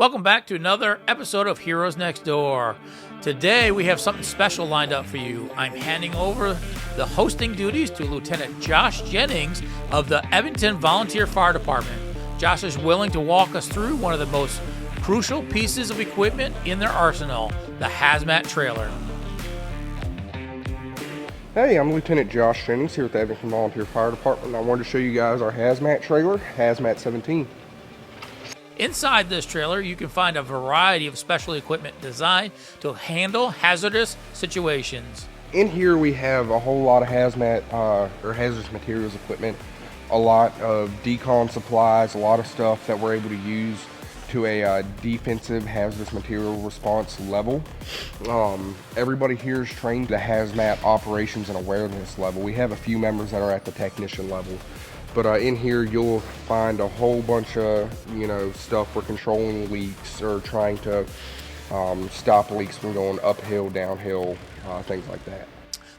Welcome back to another episode of Heroes Next Door. Today we have something special lined up for you. I'm handing over the hosting duties to Lieutenant Josh Jennings of the Evington Volunteer Fire Department. Josh is willing to walk us through one of the most crucial pieces of equipment in their arsenal, the HazMat trailer. Hey, I'm Lieutenant Josh Jennings here at the Evington Volunteer Fire Department. I wanted to show you guys our HazMat trailer, HazMat 17. Inside this trailer, you can find a variety of special equipment designed to handle hazardous situations. In here we have a whole lot of HazMat or hazardous materials equipment, a lot of Decon supplies, a lot of stuff that we're able to use to a defensive hazardous material response level. Everybody here is trained to HazMat operations and awareness level. We have a few members that are at the technician level. But in here you'll find a whole bunch of, stuff for controlling leaks or trying to stop leaks from going uphill, downhill, things like that.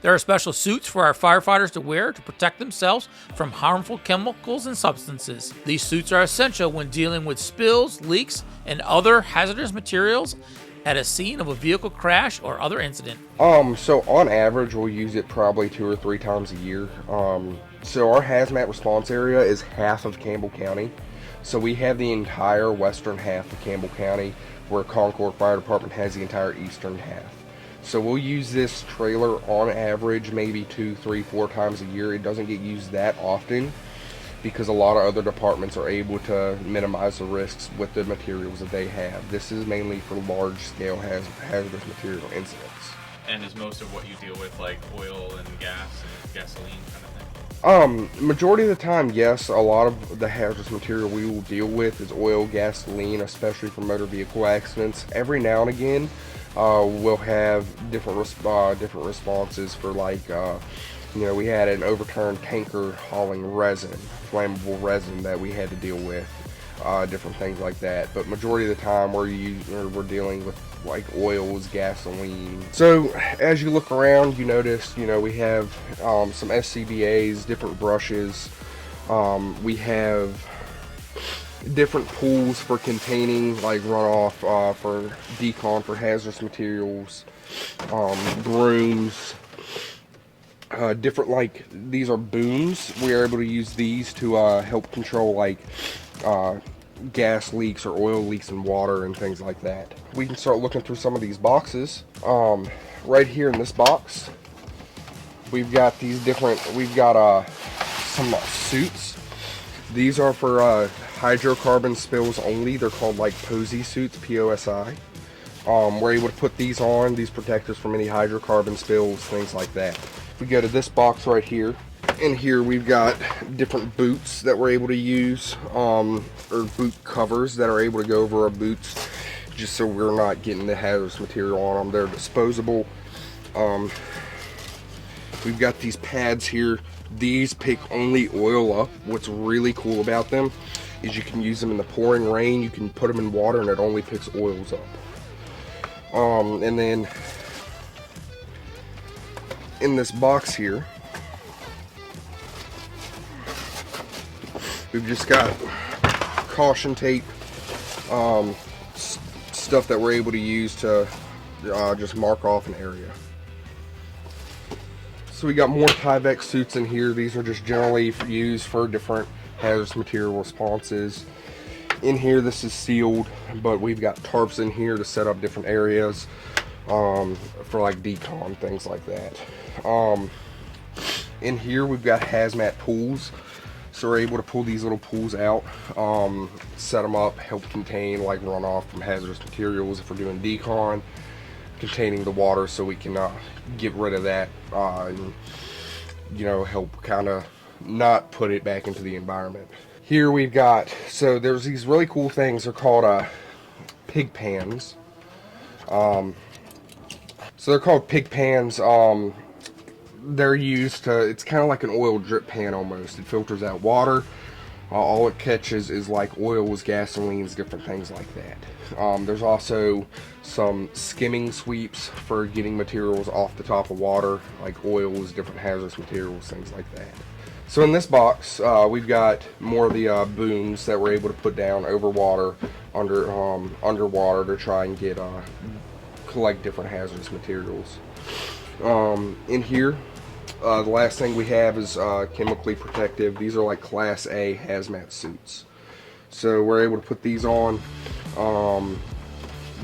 There are special suits for our firefighters to wear to protect themselves from harmful chemicals and substances. These suits are essential when dealing with spills, leaks, and other hazardous materials at a scene of a vehicle crash or other incident. So on average we'll use it probably 2 or 3 times a year. So our HazMat response area is half of Campbell County. So we have the entire western half of Campbell County, where Concord Fire Department has the entire eastern half. So we'll use this trailer on average maybe 2, 3, 4 times a year. It doesn't get used that often because a lot of other departments are able to minimize the risks with the materials that they have. This is mainly for large-scale hazardous material incidents. And is most of what you deal with like oil and gas and gasoline kind of thing? Majority of the time, yes. A lot of the hazardous material we will deal with is oil, gasoline, especially for motor vehicle accidents. Every now and again, we'll have different responses for we had an overturned tanker hauling resin, flammable resin that we had to deal with, different things like that. But majority of the time we're dealing with like oils, gasoline. So as you look around, you notice, we have some SCBAs, different brushes. We have different pools for containing like runoff for Decon for hazardous materials, brooms, different these are booms. We are able to use these to help control gas leaks or oil leaks in water and things like that. We can start looking through some of these boxes. Right here in this box, we've got some suits. These are for hydrocarbon spills only. They're called POSI suits, POSI. We're able to put these on, these protectors from any hydrocarbon spills, things like that. If we go to this box right here, in here we've got different boots that we're able to use, or boot covers that are able to go over our boots, just so we're not getting the hazardous material on them. They're disposable. We've got these pads here. These pick only oil up. What's really cool about them is you can use them in the pouring rain. You can put them in water and it only picks oils up. And then in this box here, we've just got caution tape, stuff that we're able to use to just mark off an area. So we got more Tyvek suits in here. These are just generally used for different hazardous material responses. In here, this is sealed, but we've got tarps in here to set up different areas for Decon, things like that. In here, we've got HazMat pools. So we're able to pull these little pools out, set them up, help contain runoff from hazardous materials if we're doing Decon, containing the water so we can get rid of that and help kind of not put it back into the environment. Here we've got, so there's these really cool things. They're called pig pans. So they're called pig pans. They're used to, it's kind of like an oil drip pan almost. It filters out water. All it catches is oils, gasolines, different things like that. There's also some skimming sweeps for getting materials off the top of water, like oils, different hazardous materials, things like that. So in this box, we've got more of the booms that we're able to put down over water, underwater to try and get collect different hazardous materials. In here, the last thing we have is chemically protective. These are like Class A HazMat suits. So we're able to put these on.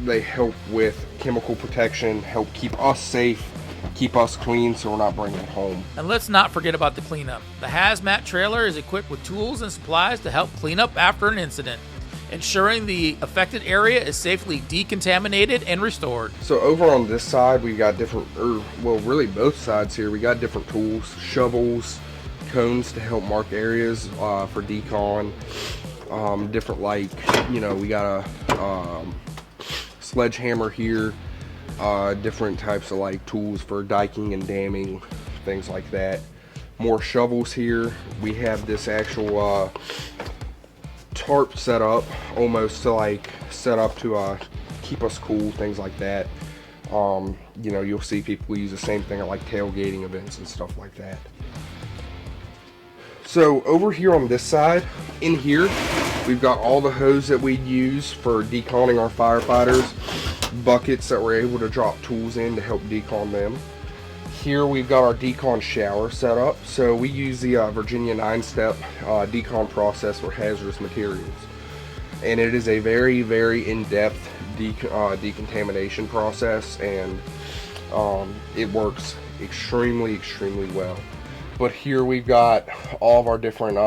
They help with chemical protection, help keep us safe, keep us clean so we're not bringing it home. And let's not forget about the cleanup. The HazMat trailer is equipped with tools and supplies to help clean up after an incident, ensuring the affected area is safely decontaminated and restored. So over on this side, we got different, well, really both sides here, we got different tools, shovels, cones to help mark areas for decon, different, like, you know, we got a sledgehammer here, different types of like tools for diking and damming, things like that. More shovels here. We have this actual tarp set up, almost to like set up to keep us cool, things like that. You know, you'll see people use the same thing at like tailgating events and stuff like that. So over here on this side, in here, we've got all the hose that we use for deconning our firefighters, buckets that we're able to drop tools in to help decon them. Here we've got our decon shower set up. So we use the Virginia 9-step decon process for hazardous materials. And it is a very, very in-depth decontamination process, and it works extremely, extremely well. But here we've got all of our different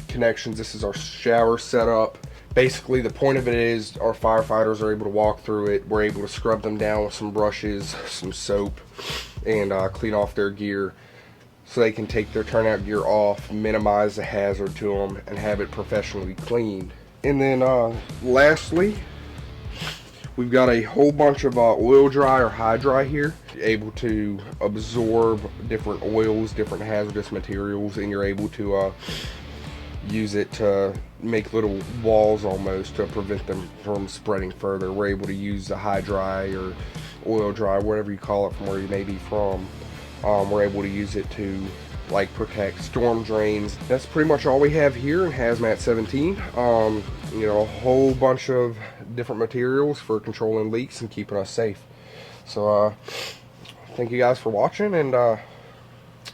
connections. This is our shower setup. Basically, the point of it is our firefighters are able to walk through it. We're able to scrub them down with some brushes, some soap, and clean off their gear so they can take their turnout gear off, minimize the hazard to them, and have it professionally cleaned. And then lastly, we've got a whole bunch of oil dry or high dry here, able to absorb different oils, different hazardous materials, and you're able to use it to make little walls almost to prevent them from spreading further. We're able to use the high dry or oil dry, whatever you call it from where you may be from. We're able to use it to like protect storm drains. That's pretty much all we have here in HazMat 17. You know, a whole bunch of different materials for controlling leaks and keeping us safe. So thank you guys for watching, and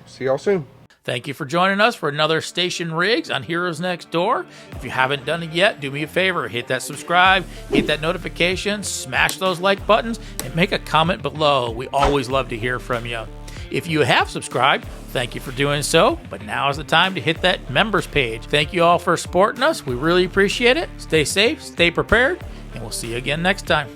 see y'all soon. Thank you for joining us for another Station Rigs on Heroes Next Door. If you haven't done it yet, do me a favor, hit that subscribe, hit that notification, smash those like buttons, and make a comment below. We always love to hear from you. If you have subscribed, thank you for doing so, but now is the time to hit that members page. Thank you all for supporting us. We really appreciate it. Stay safe, stay prepared, and we'll see you again next time.